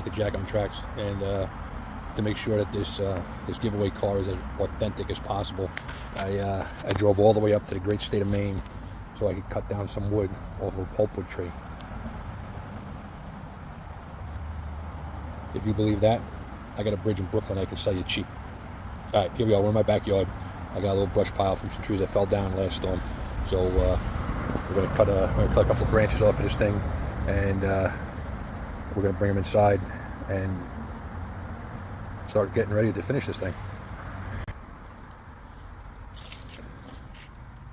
at Jack on Tracks, and to make sure that this giveaway car is as authentic as possible, I drove all the way up to the great state of Maine so I could cut down some wood off of a pulpwood tree. If you believe that, I got a bridge in Brooklyn I can sell you cheap. All right, here we are. We're in my backyard. I got a little brush pile from some trees that fell down last storm, so we're gonna cut a couple of branches off of this thing, and we're gonna bring them inside and start getting ready to finish this thing.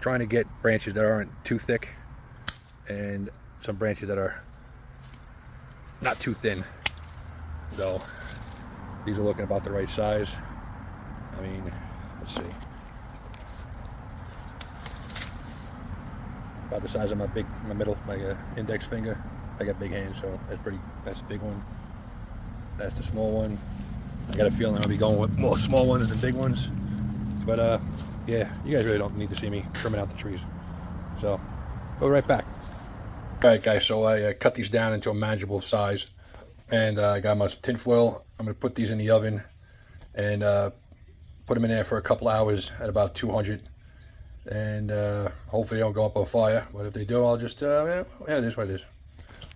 Trying to get branches that aren't too thick and some branches that are not too thin. So these are looking about the right size. I mean, let's see. About the size of my index finger. I got big hands, so that's the big one. That's the small one. I got a feeling I'll be going with more small ones than big ones. But yeah, you guys really don't need to see me trimming out the trees. So, we'll be right back. Alright guys, so I cut these down into a manageable size. And I got my tin foil. I'm going to put these in the oven and put them in there for a couple hours at about 200. And hopefully they don't go up on fire. But if they do, I'll just, yeah, it is what it is.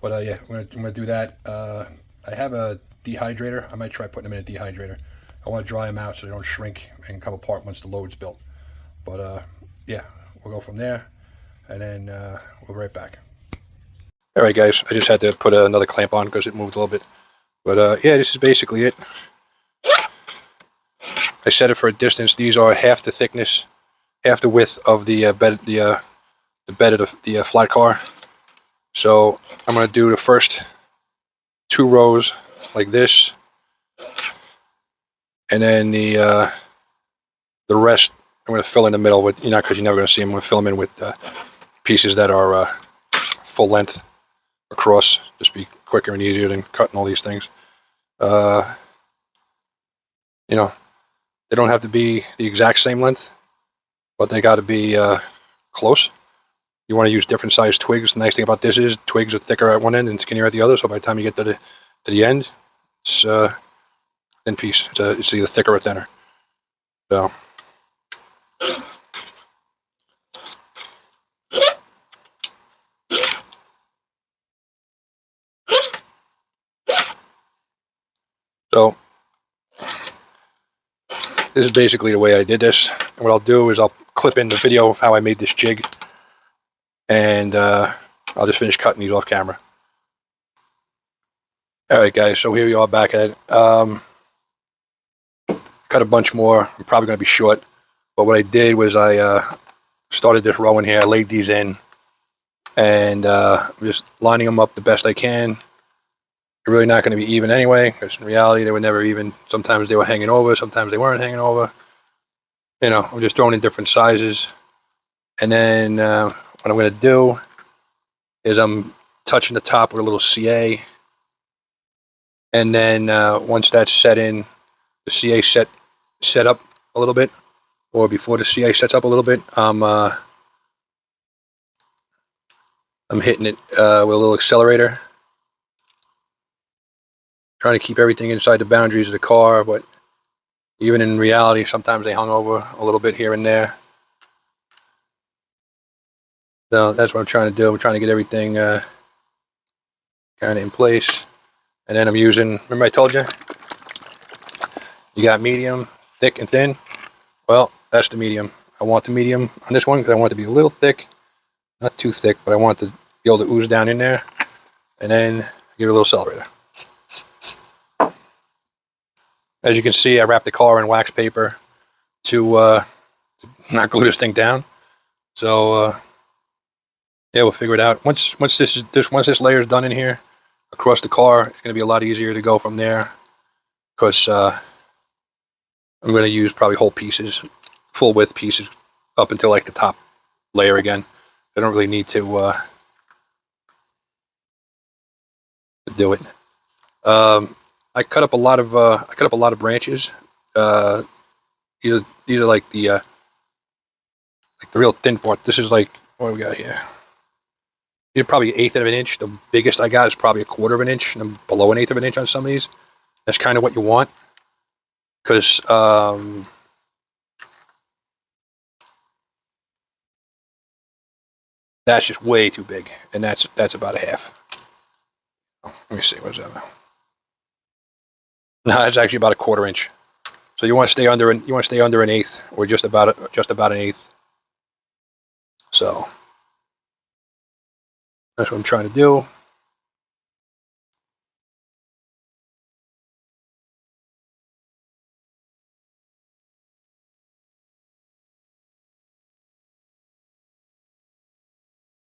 But yeah, I'm gonna do that. I have a dehydrator. I might try putting them in a dehydrator. I want to dry them out so they don't shrink and come apart once the load's built. But yeah, we'll go from there, and then we'll be right back. All right, guys. I just had to put another clamp on because it moved a little bit. But yeah, this is basically it. I set it for a distance. These are half the thickness, half the width of the bed, the bed of the flat car. So I'm going to do the first 2 rows like this, and then the rest I'm going to fill in the middle with, because you're never going to see them. I'm going to fill them in with pieces that are full length across, just be quicker and easier than cutting all these things. They don't have to be the exact same length, but they got to be close. You want to use different sized twigs. The nice thing about this is twigs are thicker at one end and skinnier at the other, so by the time you get to the end, it's a thin piece. It's either thicker or thinner. So this is basically the way I did this. And what I'll do is I'll clip in the video of how I made this jig, and I'll just finish cutting these off camera. Alright guys, so here we are back at it. Cut a bunch more. I'm probably going to be short, but what I did was I started this row in here. I laid these in, and just lining them up the best I can. They're really not going to be even anyway, because in reality they were never even. Sometimes they were hanging over, sometimes they weren't hanging over. I'm just throwing in different sizes. And then what I'm going to do is I'm touching the top with a little CA. And then once that's set in, the CA set up a little bit, or before the CA sets up a little bit, I'm hitting it with a little accelerator. Trying to keep everything inside the boundaries of the car, but even in reality, sometimes they hung over a little bit here and there. So that's what I'm trying to do. I'm trying to get everything kind of in place. And then I'm using, remember I told you, you got medium, thick, and thin? Well, that's the medium. I want the medium on this one because I want it to be a little thick, not too thick, but I want it to be able to ooze down in there. And then give it a little accelerator. As you can see, I wrapped the car in wax paper to not glue this thing down. So yeah, we'll figure it out. Once this layer is done in here across the car, it's going to be a lot easier to go from there, because I'm going to use probably whole pieces, full width pieces, up until like the top layer again. I don't really need to do it. I cut up a lot of branches. These are like the real thin part. This is like, what do we got here? You're probably 1/8 of an inch. The biggest I got is probably 1/4 of an inch, and I'm below 1/8 of an inch on some of these. That's kind of what you want, because that's just way too big, and that's about a half. Let me see, what's that? No, it's actually about 1/4 inch. So you want to stay under an 1/8, or just about an eighth. So that's what I'm trying to do.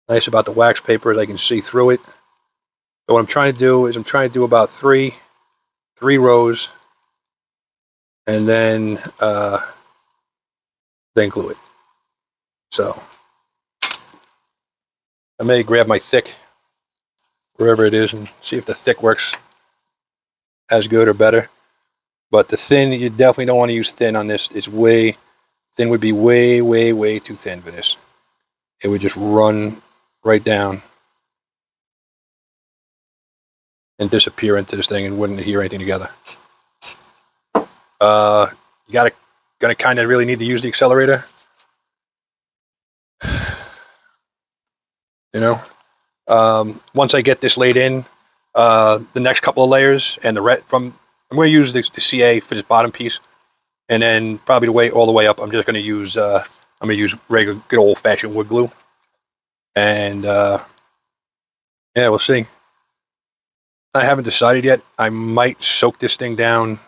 Nice about the wax paper is I can see through it. So what I'm trying to do is I'm trying to do about three rows, and then glue it. So I may grab my thick wherever it is and see if the thick works as good or better. But the thin, you definitely don't want to use thin on this. It's way thin, would be way, way, way too thin for this. It would just run right down and disappear into this thing and wouldn't adhere anything together. You gonna kind of really need to use the accelerator. You know, once I get this laid in, the next couple of layers and I'm going to use the CA for this bottom piece, and then probably all the way up, I'm just going to use regular good old fashioned wood glue, and yeah, we'll see. I haven't decided yet. I might soak this thing down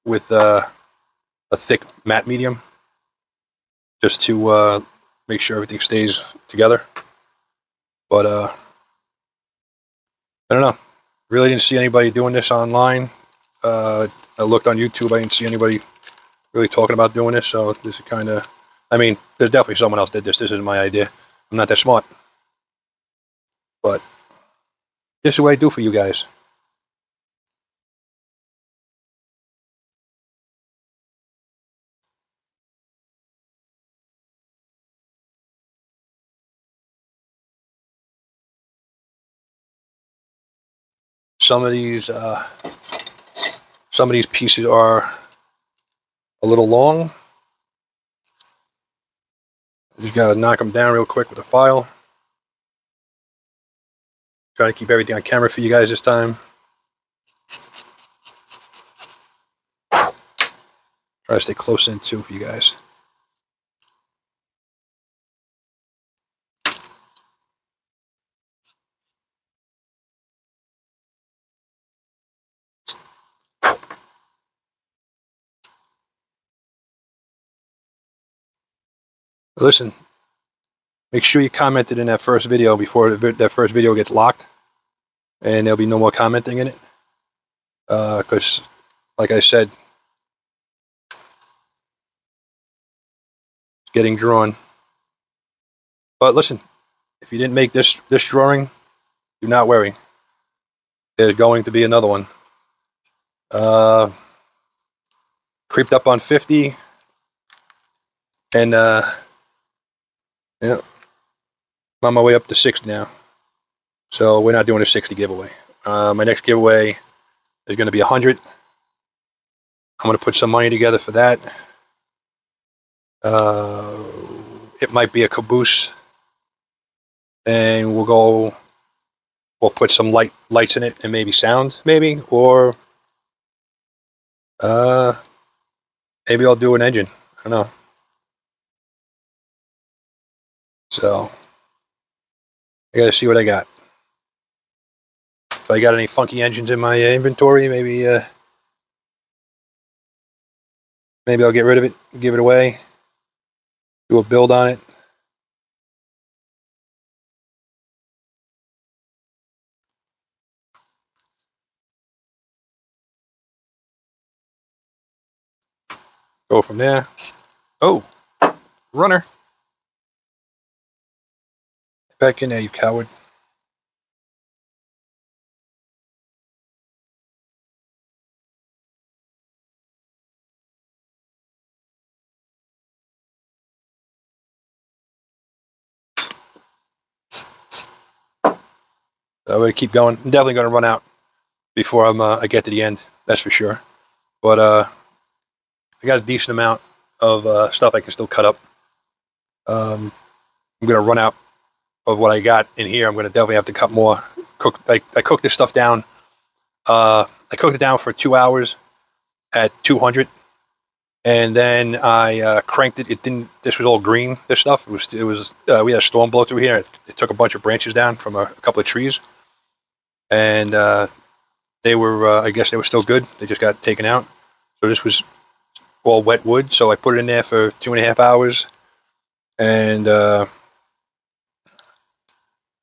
with a thick matte medium, just to make sure everything stays together. But I don't know. Really didn't see anybody doing this online. I looked on YouTube. I didn't see anybody really talking about doing this. So this is kind of, I mean, there's definitely someone else did this. This isn't my idea. I'm not that smart. But this is what I do for you guys. Some of these pieces are a little long. Just gotta knock them down real quick with a file. Try to keep everything on camera for you guys this time. Try to stay close in too for you guys. Listen, make sure you commented in that first video before that first video gets locked, and there'll be no more commenting in it. Because, like I said, it's getting drawn. But listen, if you didn't make this drawing, do not worry. There's going to be another one. Creeped up on 50, and yeah, I'm on my way up to 60 now. So we're not doing a 60 giveaway. My next giveaway is going to be 100. I'm going to put some money together for that. It might be a caboose, and we'll put some lights in it and maybe sound, or maybe I'll do an engine. I don't know. So I got to see what I got. If I got any funky engines in my inventory, maybe I'll get rid of it, give it away, do a build on it. Go from there. Oh, runner. Back in there, you coward. So I'm gonna keep going. I'm definitely gonna run out before I get to the end. That's for sure. But I got a decent amount of stuff I can still cut up. I'm gonna run out of what I got in here. I'm gonna definitely have to cut more. I cooked this stuff down. I cooked it down for 2 hours at 200, and then I cranked it. It didn't. This was all green. This stuff. It was. We had a storm blow through here. It took a bunch of branches down from a couple of trees, and they were. I guess they were still good. They just got taken out. So this was all wet wood. So I put it in there for 2.5 hours, and I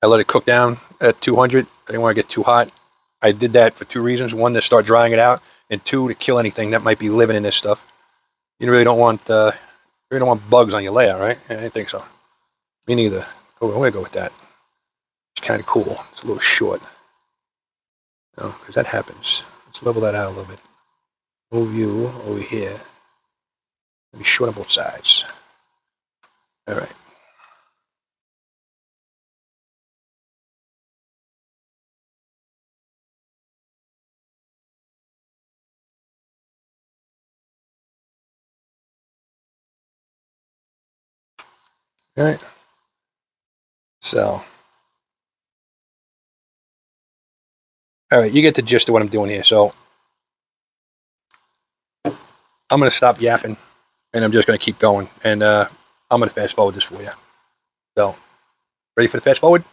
let it cook down at 200. I didn't want to get too hot. I did that for two reasons. One, to start drying it out, and two, to kill anything that might be living in this stuff. You really don't want bugs on your layout, right? I didn't think so. Me neither. Oh, I'm gonna go with that. It's kind of cool. It's a little short. No, because that happens. Let's level that out a little bit. Move you over here. Be short on both sides. All right. All right. So, all right, you get the gist of what I'm doing here. So, I'm going to stop yapping, and I'm just going to keep going. And I'm going to fast forward this for you. So, ready for the fast forward?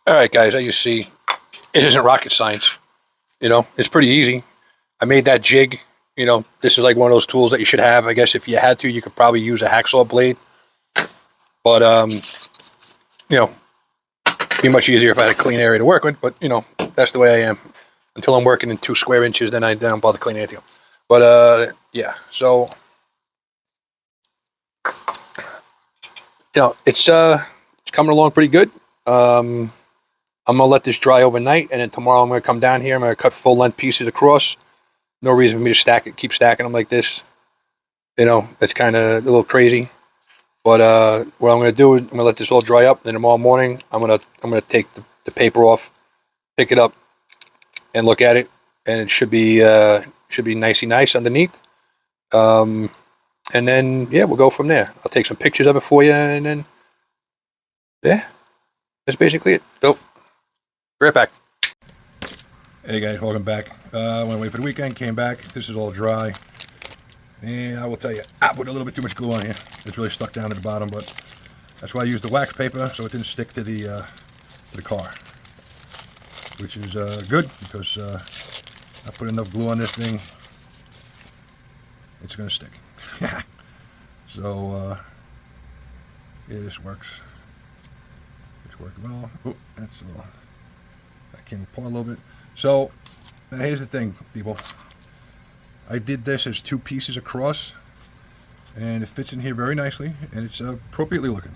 All right, guys, as you see, it isn't rocket science. It's pretty easy. I made that jig. This is like one of those tools that you should have. I guess if you had to, you could probably use a hacksaw blade. But you know, it'd be much easier if I had a clean area to work with. But that's the way I am. Until I'm working in 2 square inches, then I don't bother cleaning anything up. But yeah. So it's coming along pretty good. I'm gonna let this dry overnight, and then tomorrow I'm gonna come down here. I'm gonna cut full length pieces across. No reason for me to keep stacking them like this. That's kind of a little crazy. But what I'm gonna do is I'm gonna let this all dry up. Then tomorrow morning I'm gonna take the paper off, pick it up, and look at it, and it should be nicey nice underneath. And then yeah, we'll go from there. I'll take some pictures of it for you, and then yeah, that's basically it. So, be right back. Hey guys, welcome back. Went away for the weekend, came back. This is all dry. And I will tell you, I put a little bit too much glue on here. It's really stuck down at the bottom, but that's why I used the wax paper so it didn't stick to the car. Which is good because I put enough glue on this thing, it's going to stick. So, yeah, this works. This worked well. Oh, that's a little, I came apart a little bit. So, now here's the thing, people. I did this as 2 pieces across, and it fits in here very nicely, and it's appropriately looking.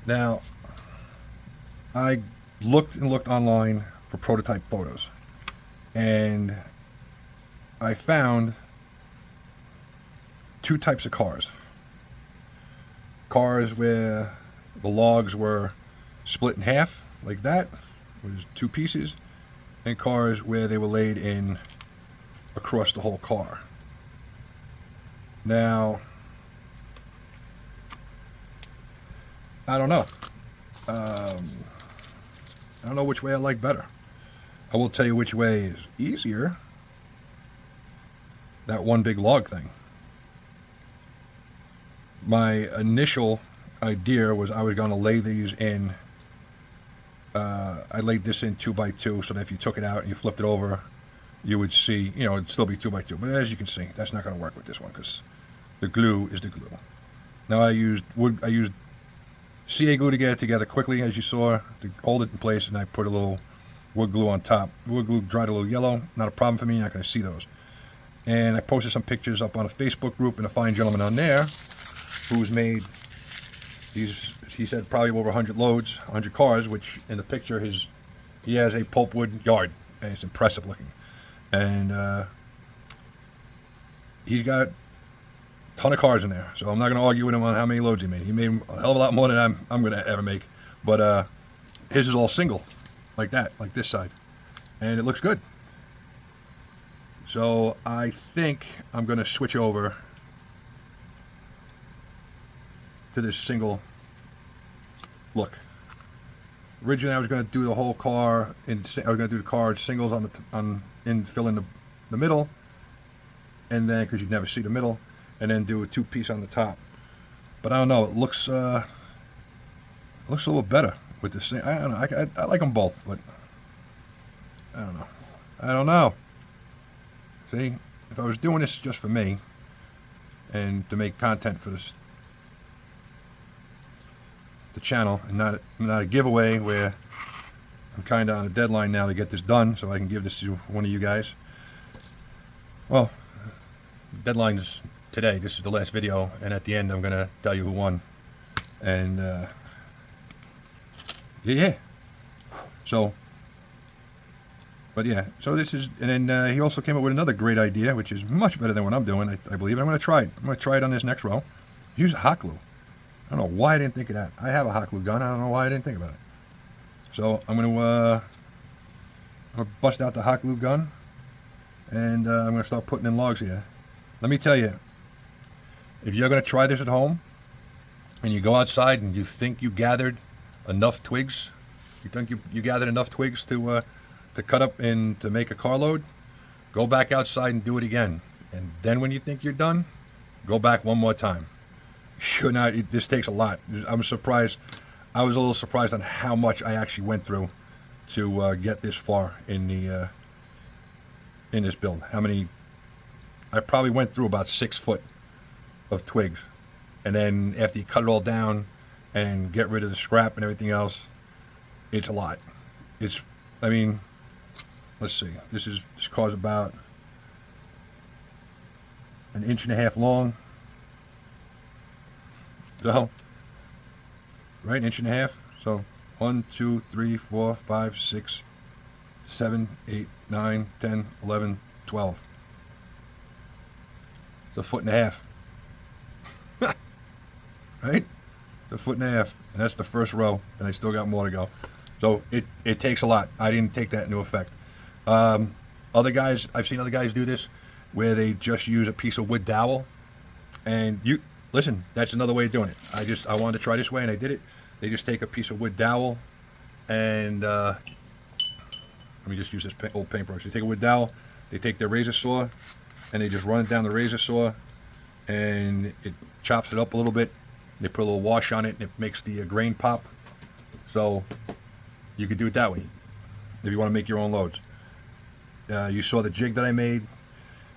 Now, I looked and looked online for prototype photos, and I found 2 types of cars. cars where the logs were split in half like that, was two pieces, and cars where they were laid in across the whole car. Now, I don't know. I don't know which way I like better. I will tell you which way is easier. That one big log thing. My initial idea was I was going to lay these in. I laid this in 2x2 so that if you took it out and you flipped it over, you would see, it'd still be 2x2. But as you can see, that's not going to work with this one because the glue is the glue. Now I used wood. I used CA glue to get it together quickly, as you saw, to hold it in place, and I put a little wood glue on top. Wood glue dried a little yellow. Not a problem for me. You're not going to see those. And I posted some pictures up on a Facebook group, and a fine gentleman on there who's made these, he said probably over 100 loads, 100 cars, which in the picture he has a pulpwood yard, and it's impressive looking. And he's got a ton of cars in there, so I'm not going to argue with him on how many loads he made. He made a hell of a lot more than I'm going to ever make, but his is all single, like that, like this side, and it looks good. So I think I'm going to switch over to this single look. Originally, I was going to do the whole car, I was going to do the car singles fill in the middle, and then, because you'd never see the middle, and then do a two-piece on the top. But I don't know, it looks a little better with this thing. I don't know, I like them both, but I don't know. See, if I was doing this just for me, and to make content for the channel, and not a giveaway where I'm kind of on a deadline now to get this done so I can give this to one of you guys. Well, deadline's today. This is the last video, and at the end I'm going to tell you who won. And yeah. So, but yeah, so this is, and then he also came up with another great idea, which is much better than what I'm doing, I believe. And I'm going to try it. I'm going to try it on this next row. Use hot glue. I don't know why I didn't think of that. I have a hot glue gun. I don't know why I didn't think about it. So I'm going to bust out the hot glue gun, and I'm going to start putting in logs here. Let me tell you, if you're going to try this at home, and you go outside and you think you gathered enough twigs, you think you gathered enough twigs to cut up and to make a carload, go back outside and do it again. And then when you think you're done, go back one more time. This takes a lot. I'm surprised. I was a little surprised on how much I actually went through to get this far in this build. I probably went through about 6 foot of twigs, and then after you cut it all down and get rid of the scrap and everything else, it's a lot. Let's see. This car's about 1.5 inches long. So, right, 1.5 inches. So, 1, 2, 3, 4, 5, 6, 7, 8, 9, 10, 11, 12. It's 1.5 feet. Right? It's 1.5 feet. And that's the first row, and I still got more to go. So, it takes a lot. I didn't take that into effect. Other guys, I've seen other guys do this, where they just use a piece of wood dowel, and listen, that's another way of doing it. I wanted to try this way, and I did it. They just take a piece of wood dowel, and let me just use this old paintbrush. They take a wood dowel, they take their razor saw, and they just run it down the razor saw, and it chops it up a little bit. They put a little wash on it, and it makes the grain pop. So you could do it that way if you want to make your own loads. You saw the jig that I made.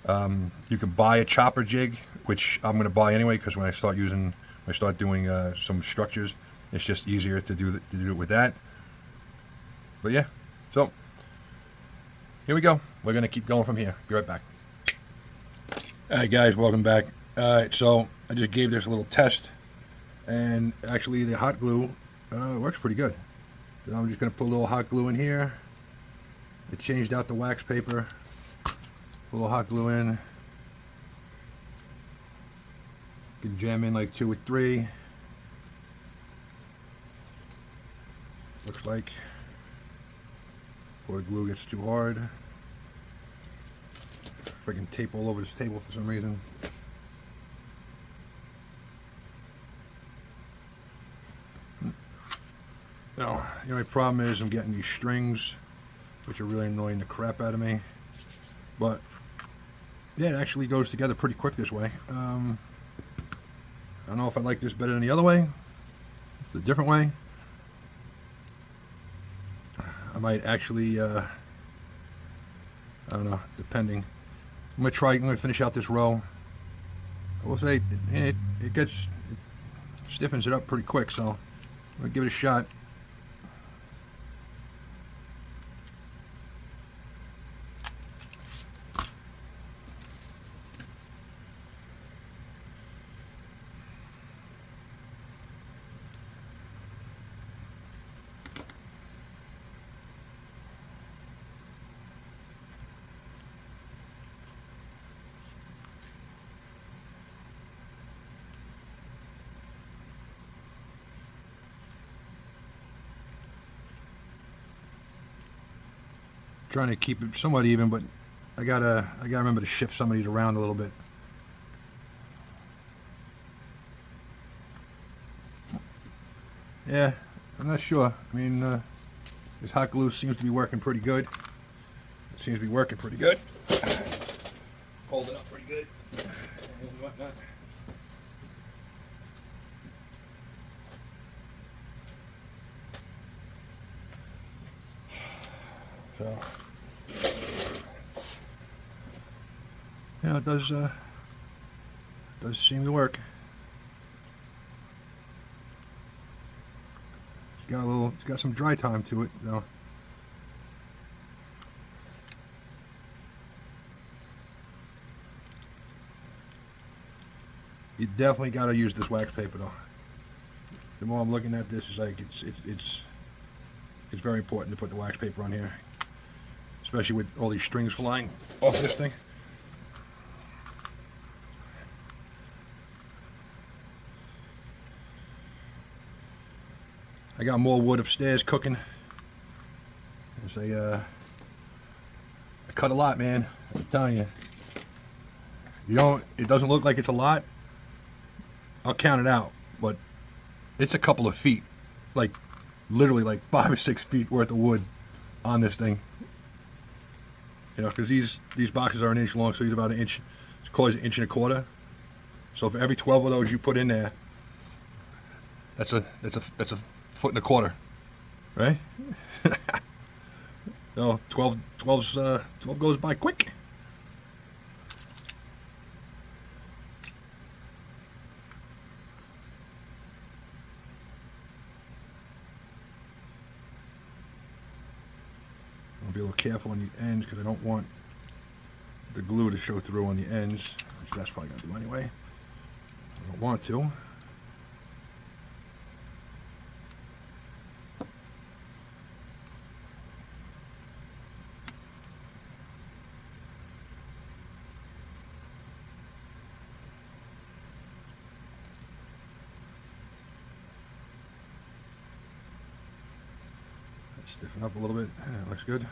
You can buy a chopper jig, which I'm going to buy anyway, because when I start doing some structures, it's just easier to do it with that. But yeah, so here we go. We're going to keep going from here. Be right back. All right, guys, welcome back. All right, so I just gave this a little test, and actually the hot glue works pretty good. So I'm just going to put a little hot glue in here. It changed out the wax paper. Put a little hot glue in. You can jam in like 2 or 3. looks like, before the glue gets too hard. Freaking tape all over this table for some reason. Now, the only problem is I'm getting these strings, which are really annoying the crap out of me. But yeah, it actually goes together pretty quick this way. I don't know if I like this better than the other way, the different way. I might actually, I don't know, depending. I'm gonna finish out this row. I will say it stiffens it up pretty quick, so I'm gonna give it a shot. Trying to keep it somewhat even, but I gotta remember to shift some of these around a little bit. Yeah, I'm not sure. I mean, this hot glue seems to be working pretty good. It seems to be working pretty good. Holding up pretty good. And whatnot. So, yeah, it does seem to work. It's got some dry time to it, though. You definitely got to use this wax paper, though. The more I'm looking at this, is like it's very important to put the wax paper on here, especially with all these strings flying off this thing. I got more wood upstairs cooking. I cut a lot, man. I'm telling you. It doesn't look like it's a lot. I'll count it out, but it's a couple of feet, like literally like 5 or 6 feet worth of wood on this thing. You know, because these boxes are an inch long, so it's about an inch. It's called an inch and a quarter. So for every 12 of those you put in there, that's a foot and a quarter, right? So 12 goes by quick. I'll be a little careful on the ends because I don't want the glue to show through on the ends, which that's probably going to do anyway. I don't want to. Stiffen up a little bit. Yeah, looks good.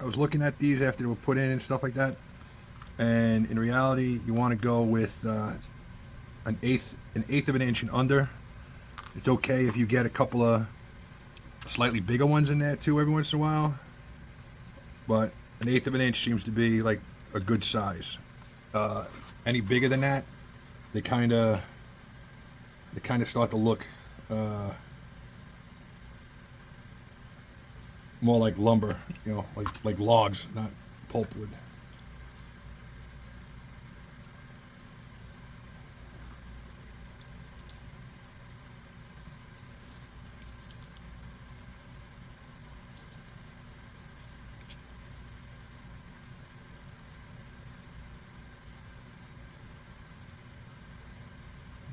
I was looking at these after they were put in and stuff like that, and in reality, you want to go with an eighth of an inch and under. It's okay if you get a couple of slightly bigger ones in there too every once in a while, but an eighth of an inch seems to be like a good size. Any bigger than that, they kind of start to look more like lumber, you know, like logs, not pulpwood.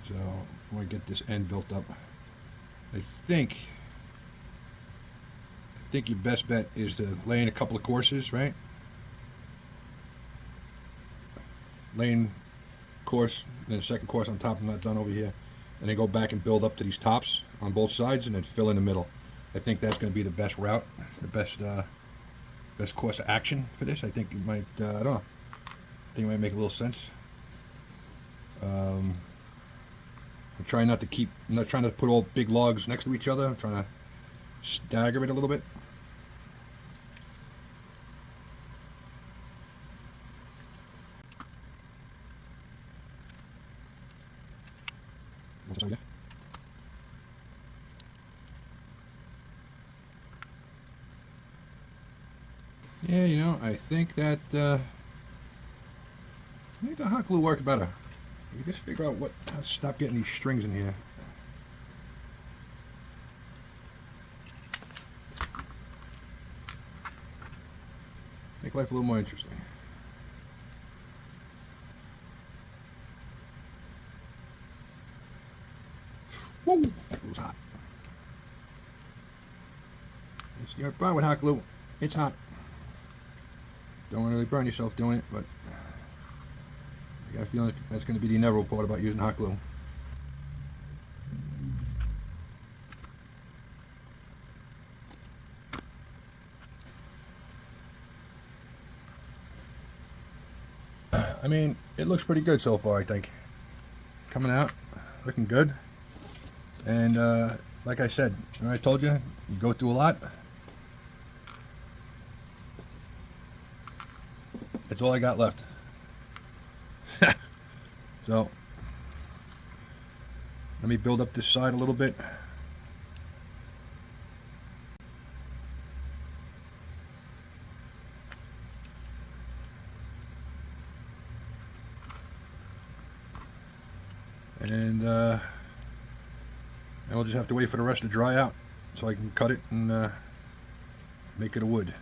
So I want to get this end built up. I think your best bet is to lay in a couple of courses, right? Laying course, and then a second course on top. I'm not done over here, and then go back and build up to these tops on both sides, and then fill in the middle. I think that's going to be the best route, the best course of action for this. I think it might. I don't know. I think it might make a little sense. I'm trying not to keep. I'm not trying to put all big logs next to each other. I'm trying to stagger it a little bit. Yeah, you know, I think that maybe the hot glue works better. You just figure out how to stop getting these strings in here. Make life a little more interesting. Whoa, that glue's hot. You're fine with hot glue. It's hot. Don't want to really burn yourself doing it, but I got a feeling that's going to be the inevitable part about using hot glue. I mean, it looks pretty good so far, I think. Coming out, looking good. And like I said, I told you, you go through a lot. That's all I got left. So, let me build up this side a little bit. And we'll just have to wait for the rest to dry out so I can cut it and make it a wood.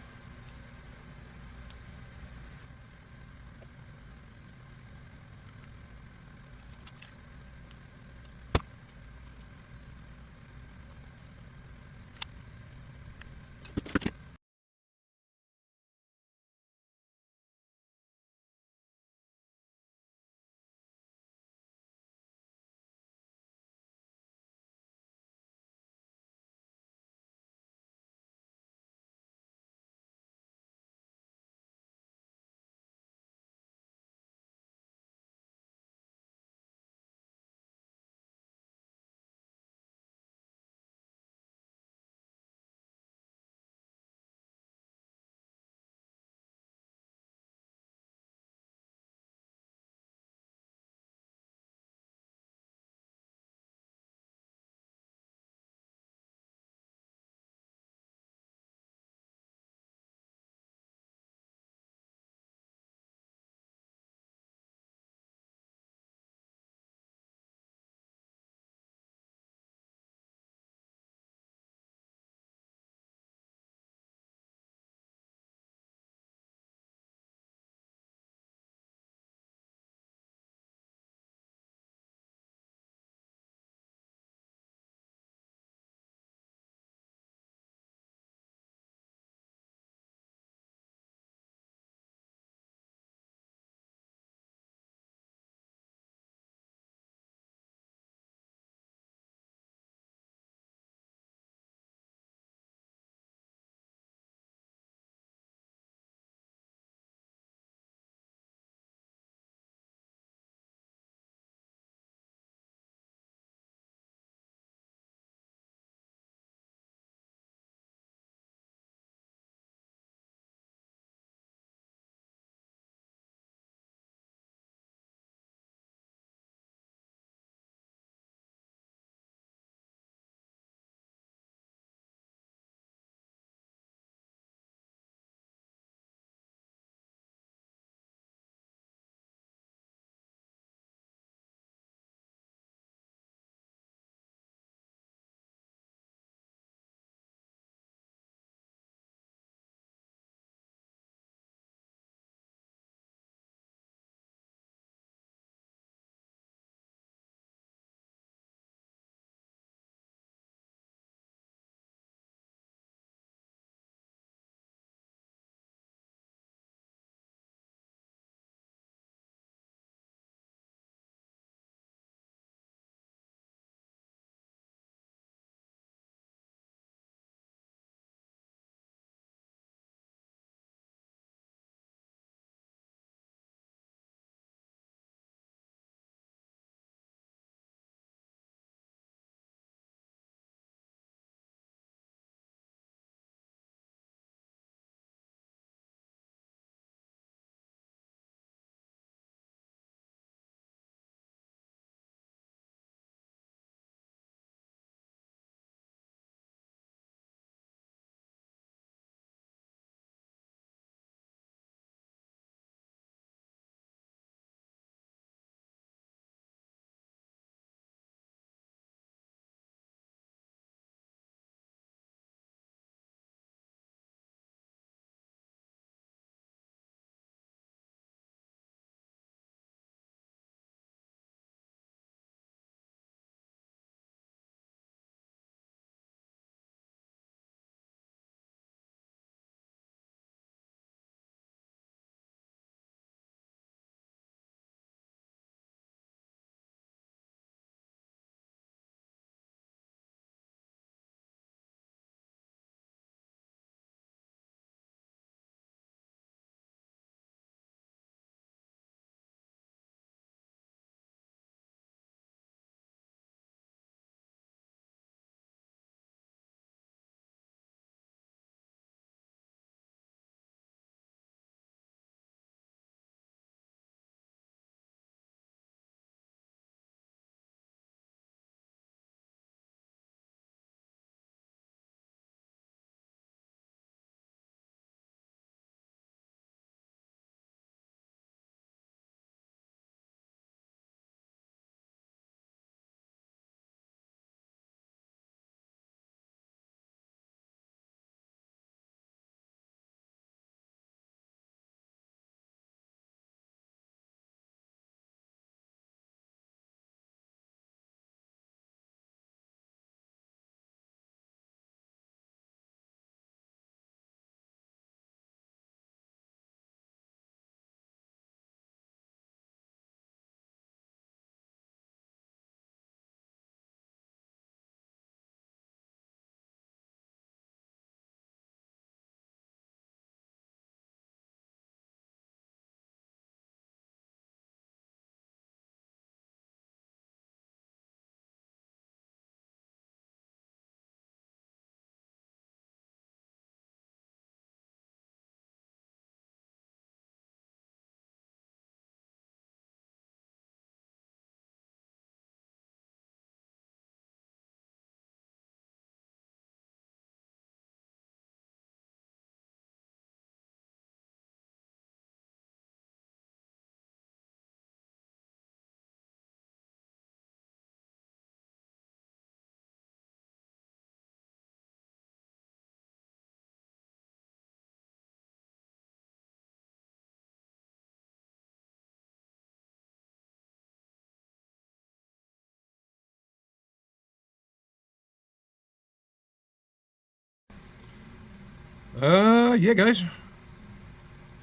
Yeah, guys,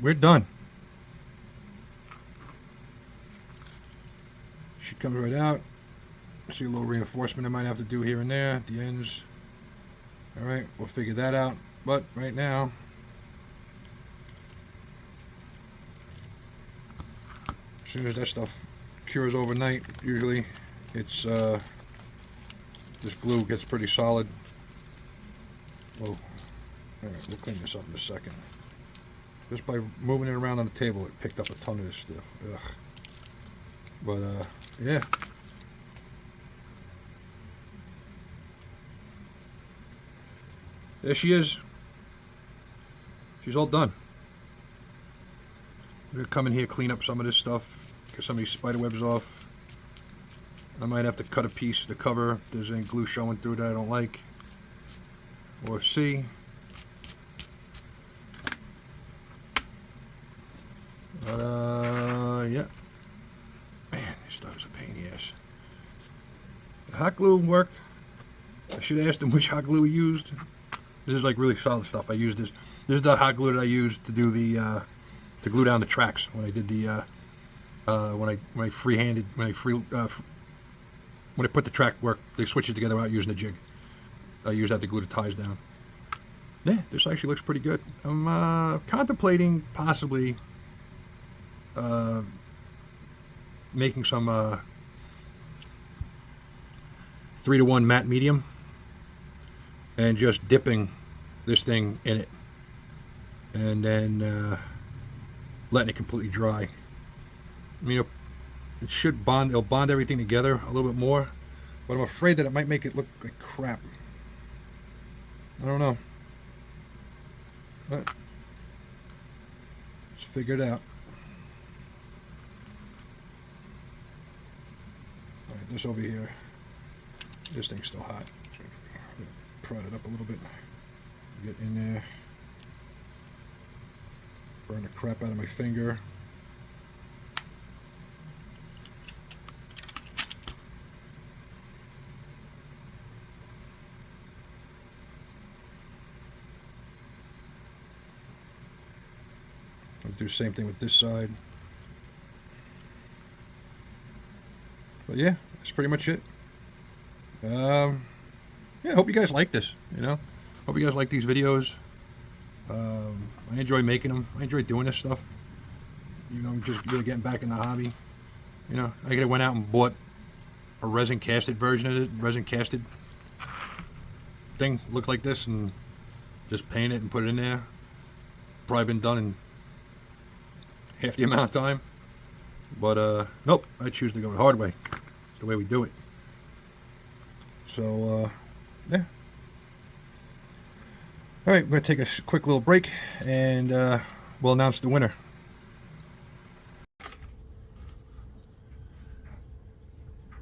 we're done. She comes right out. See a little reinforcement I might have to do here and there at the ends. All right, we'll figure that out. But right now, as soon as that stuff cures overnight, usually it's this glue gets pretty solid. Whoa. All right, we'll clean this up in a second. Just by moving it around on the table, it picked up a ton of this stuff. Ugh. But yeah. There she is. She's all done. I'm going to come in here, clean up some of this stuff, get some of these spider webs off. I might have to cut a piece to cover if there's any glue showing through that I don't like. Or see. But, yeah. Man, this stuff is a pain in the ass. The hot glue worked. I should have asked him which hot glue he used. This is like really solid stuff. I used this. This is the hot glue that I used to do the to glue down the tracks when I did the when I put the track work. They switch it together without using a jig. I use that to glue the ties down. Yeah, this actually looks pretty good. I'm contemplating possibly making some 3-to-1 matte medium and just dipping this thing in it and then letting it completely dry. I mean, it should bond. It'll bond everything together a little bit more, but I'm afraid that it might make it look like crap. I don't know. But let's figure it out. All right, this over here. This thing's still hot. Prod it up a little bit. Get in there. Burn the crap out of my finger. I'll do the same thing with this side. But yeah, that's pretty much it. Yeah, I hope you guys like this, you know. Hope you guys like these videos. I enjoy making them. I enjoy doing this stuff. You know, just really getting back in the hobby. You know, I could have went out and bought a resin casted version of it, resin casted thing, looked like this, and just paint it and put it in there. Probably been done in half the amount of time. But nope, I choose to go the hard way. It's the way we do it. So yeah. All right, we're going to take a quick little break, and we'll announce the winner.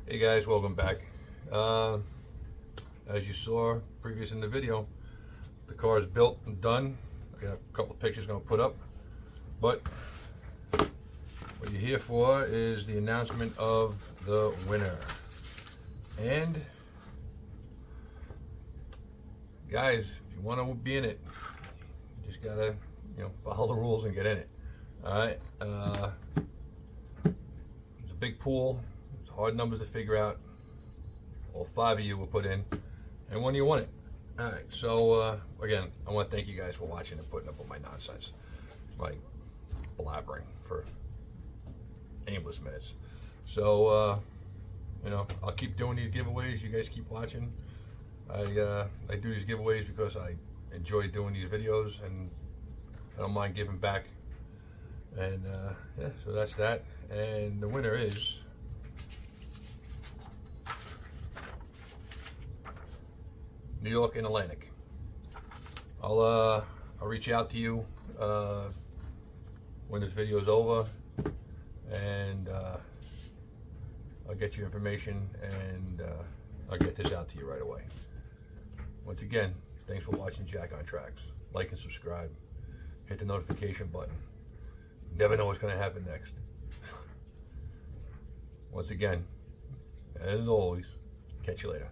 Hey guys, welcome back. As you saw previous in the video, the car is built and done. I got a couple of pictures going to put up, but what you're here for is the announcement of the winner. And guys, if you want to be in it, you just gotta, you know, follow the rules and get in it. All right. It's a big pool. It's hard numbers to figure out. All 5 of you were put in, and one of you won it. All right. So again, I want to thank you guys for watching and putting up with my nonsense, my blabbering for aimless minutes. So you know, I'll keep doing these giveaways. You guys keep watching. I do these giveaways because I enjoy doing these videos, and I don't mind giving back. And yeah, so that's that. And the winner is New York and Atlantic. I'll reach out to you when this video is over, and I'll get you information, and I'll get this out to you right away. Once again, thanks for watching Jack on Tracks. Like and subscribe. Hit the notification button. You never know what's going to happen next. Once again, as always, catch you later.